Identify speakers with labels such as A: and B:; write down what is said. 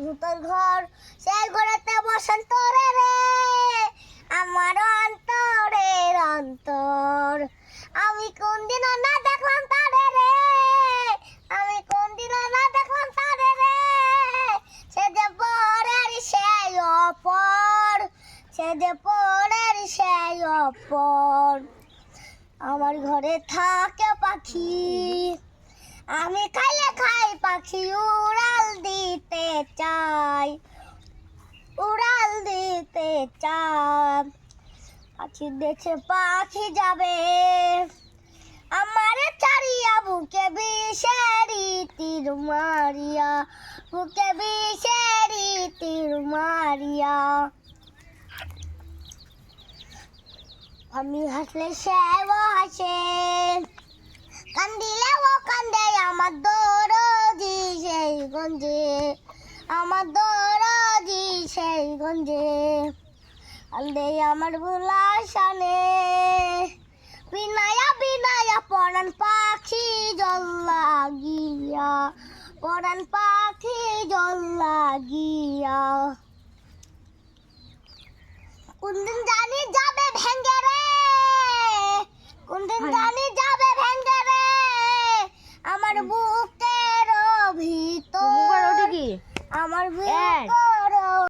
A: ভূতের ঘর, সেই ঘরেতে বসেন তোরে রে আমার অন্তরের অন্তর। আমি কোনদিন না দেখলাম তারে রে, আমি কোনদিন না দেখলাম তারে রে, সে যে পরের সেই অপর, সে যে পরের সেই অপর। আমার ঘরে থাকে পাখি, আমি খাইলে খাই পাখি, উড়াল দিতে চাই, উড়াল দিতে চাই। পাখি দেখে পাখি যাবে আমারে ছাড়িয়া, বুকে বিষেরি তীর মারিয়া, বুকে বিষেরি তীর মারিয়া। আমি হাসলে সেও হাসে, কান্দিলে ও কান্দে, আমার দরদি সেই গঞ্জে, আমার দরদি সেই গঞ্জে। কান্দে আমার ভোলা শানে, বিনায়া বিনায়া পরাণ পাখি জল লাগিয়া, পরাণ পাখি জল লাগিয়া। কোনদিন জানি যাবে ভেঙ্গে রে, কোনদিন জানি যাবে ভেঙ্গে রে আমার বুকের ভিতর, আমার বুকের